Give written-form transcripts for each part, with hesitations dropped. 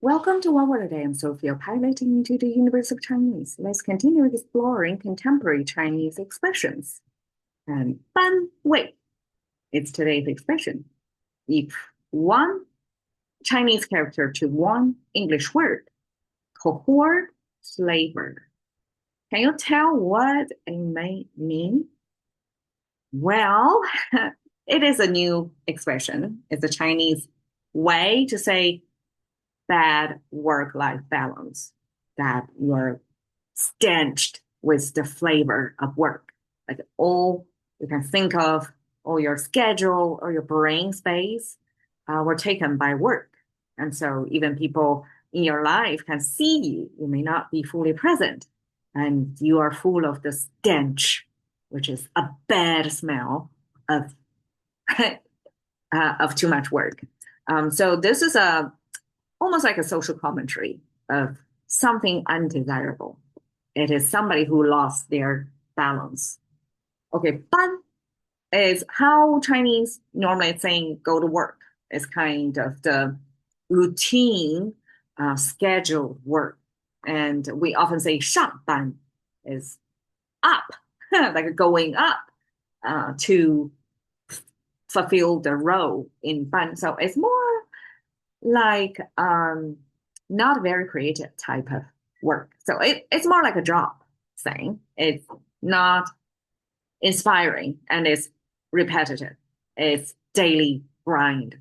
Welcome to OWAD today. I'm Sophia, piloting into the universe of Chinese. Let's continue exploring contemporary Chinese expressions. And 班位, it's today's expression. If one Chinese character to one English word, cohort flavor. Can you tell what it may mean? Well, it is a new expression. It's a Chinese way to say bad work-life balance, that you're stenched with the flavor of work. Like all you can think of, all your schedule or your brain space were taken by work. And so even people in your life can see you. You may not be fully present. And you are full of the stench, which is a bad smell of of too much work. So this is almost like a social commentary of something undesirable. It is somebody who lost their balance. Okay, 班 is how Chinese normally saying go to work. It's kind of the routine, scheduled work. And we often say 上班 is up, like going up to fulfill the role in 班. So it's more like not very creative type of work. So it's more like a job thing. It's not inspiring and it's repetitive. It's daily grind,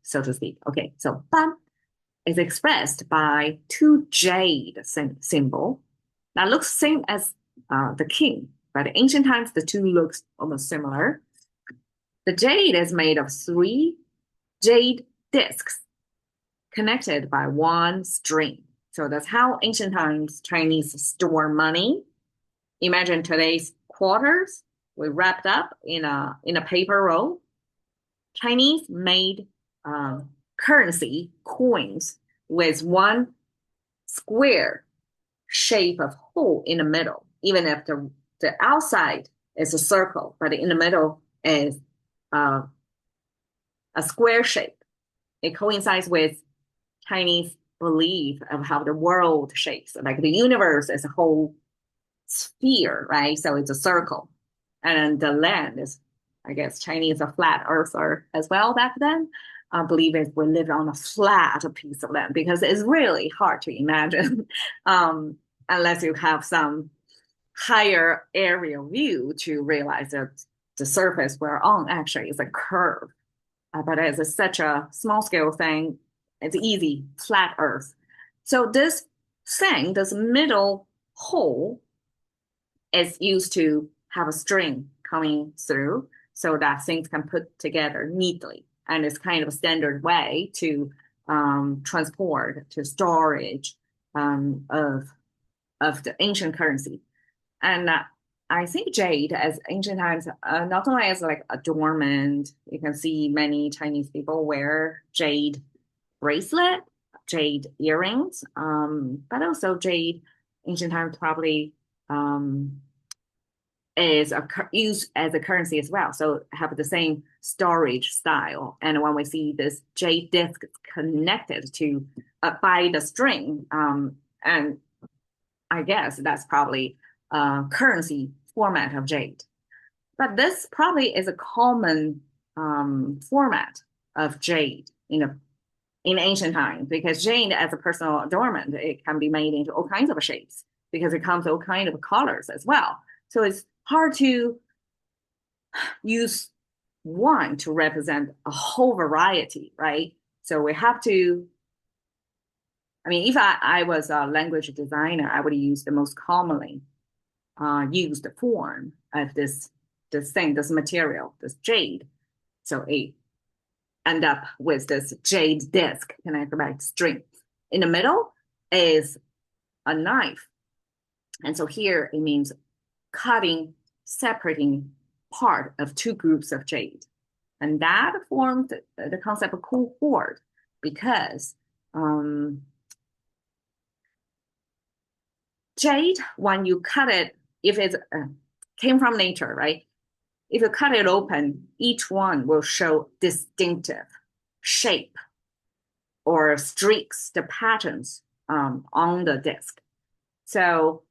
so to speak. Okay, so 班 is expressed by two jade symbol that looks same as the king. But in ancient times, the two looks almost similar. The jade is made of three jade discs connected by one string. So that's how ancient times Chinese store money. Imagine today's quarters, we wrapped up in a paper roll. Chinese made currency coins with one square shape of hole in the middle, even if the outside is a circle, but in the middle is a square shape. It coincides with Chinese belief of how the world shapes. Like the universe is a whole sphere, right? So it's a circle. And the land is, I guess, Chinese a flat earther as well back then. I believe it we live on a flat piece of land because it's really hard to imagine unless you have some higher aerial view to realize that the surface we're on actually is a curve. But as such a small scale thing, it's easy, flat earth. So this thing, this middle hole is used to have a string coming through so that things can put together neatly. And it's kind of a standard way to transport to storage of the ancient currency. And I think jade as ancient times, not only as like adornment, you can see many Chinese people wear jade bracelet, jade earrings, but also jade ancient times probably is used as a currency as well. So have the same storage style. And when we see this jade disc connected to by the string, and I guess that's probably currency format of jade. But this probably is a common format of jade in ancient times because jade as a personal adornment, it can be made into all kinds of shapes because it comes all kinds of colors as well. So it's hard to use one to represent a whole variety, right? So we have to, I mean, if I was a language designer, I would use the most commonly used form of this thing, this material, this jade. So it end up with this jade disc connected by string. In the middle is a knife. And so here it means cutting, separating part of two groups of jade. And that formed the concept of cohort because jade, when you cut it, if it came from nature, right? If you cut it open, each one will show distinctive shape or streaks, the patterns on the disk. So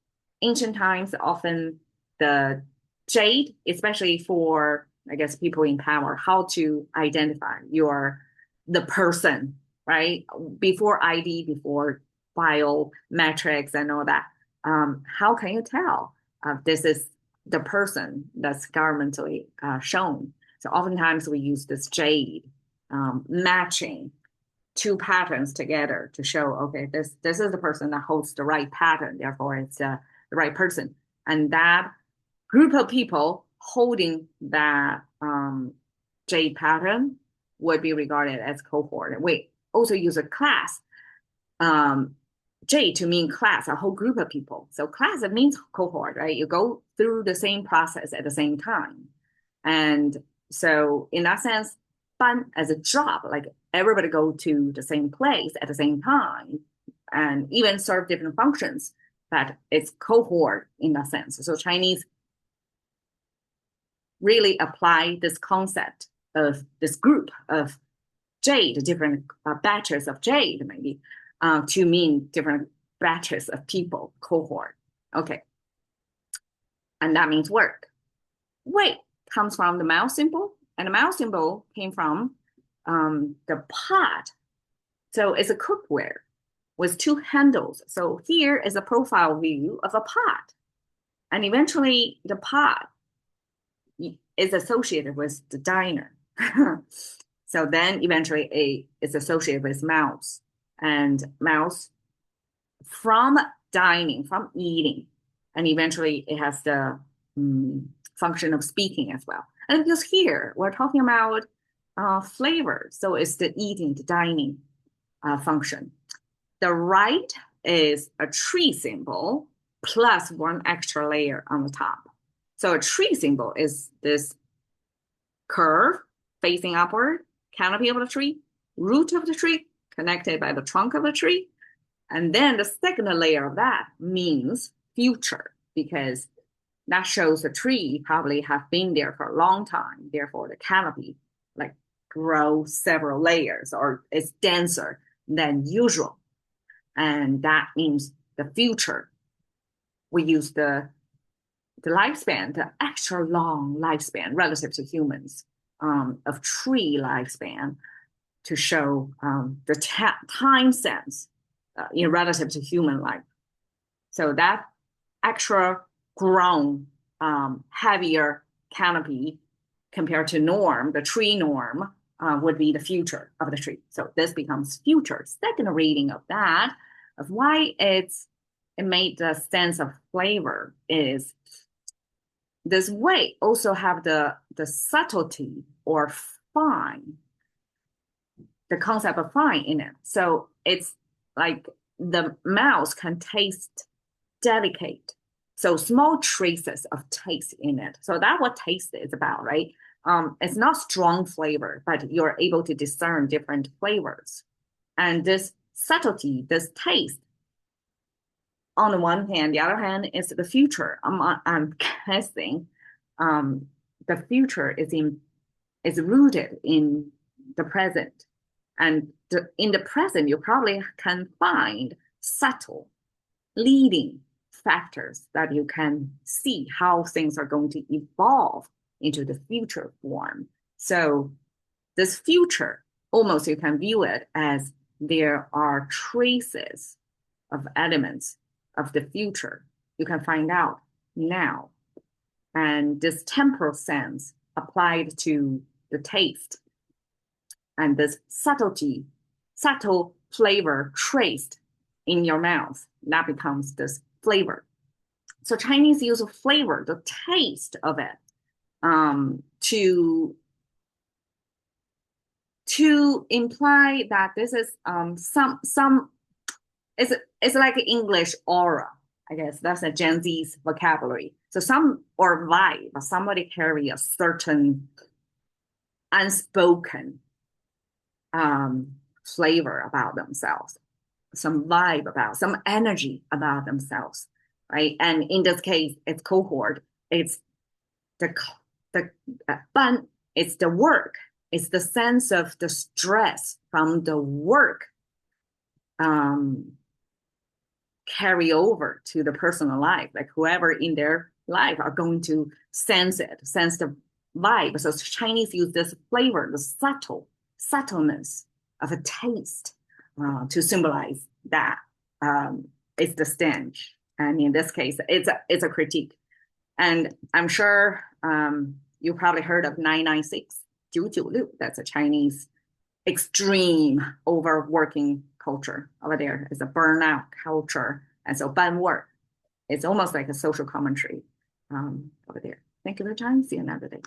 ancient times, often the jade, especially for, I guess, people in power, how to identify the person, right? Before ID, before biometrics and all that. How can you tell this is the person that's governmentally shown? So oftentimes we use this jade matching two patterns together to show, okay, this is the person that holds the right pattern, therefore it's the right person. And that group of people holding that jade pattern would be regarded as cohort. We also use a class, J to mean class, a whole group of people. So class, it means cohort, right? You go through the same process at the same time. And so in that sense, ban as a job, like everybody go to the same place at the same time and even serve different functions, but it's cohort in that sense. So Chinese really apply this concept of this group of jade, different batches of jade maybe, to mean different batches of people, cohort. Okay. And that means work. Wei comes from the mouse symbol, and the mouse symbol came from the pot. So it's a cookware with two handles. So here is a profile view of a pot. And eventually the pot is associated with the diner. So then eventually it's associated with mouse. And mouse from dining, from eating, and eventually it has the function of speaking as well. And because here we're talking about flavor, so it's the eating, the dining function. The right is a tree symbol plus one extra layer on the top. So a tree symbol is this curve facing upward, canopy of the tree, root of the tree, connected by the trunk of the tree. And then the second layer of that means future, because that shows the tree probably have been there for a long time. Therefore, the canopy like grows several layers or is denser than usual. And that means the future. We use the lifespan, the extra long lifespan relative to humans of tree lifespan to show the time sense in relative to human life. So that extra grown, heavier canopy compared to norm, the tree norm, would be the future of the tree. So this becomes future. Second reading of that, of why it made the sense of flavor is this way also have the subtlety or fine, the concept of fine in it. So it's like the mouse can taste delicate. So small traces of taste in it. So that's what taste is about, right? It's not strong flavor, but you're able to discern different flavors. And this subtlety, this taste, on the one hand, the other hand is the future. I'm guessing the future is rooted in the present. And in the present, you probably can find subtle leading factors that you can see how things are going to evolve into the future form. So this future, almost you can view it as there are traces of elements of the future you can find out now. And this temporal sense applied to the taste and this subtle flavor traced in your mouth, that becomes this flavor. So Chinese use flavor, the taste of it, to imply that this is it's like English aura. I guess that's a Gen Z's vocabulary. So or vibe, somebody carry a certain unspoken flavor about themselves, some vibe about, some energy about themselves, right? And in this case, it's cohort. It's the fun. It's the work. It's the sense of the stress from the work um, carry over to the personal life. Like whoever in their life are going to sense it, sense the vibe. So Chinese use this flavor, the subtleness of a taste to symbolize that it's the stench. And in this case, it's a critique. And I'm sure you probably heard of 996, 996. That's a Chinese extreme overworking culture over there. It's a burnout culture. And so ban work, it's almost like a social commentary over there. Thank you for your time. See you another day.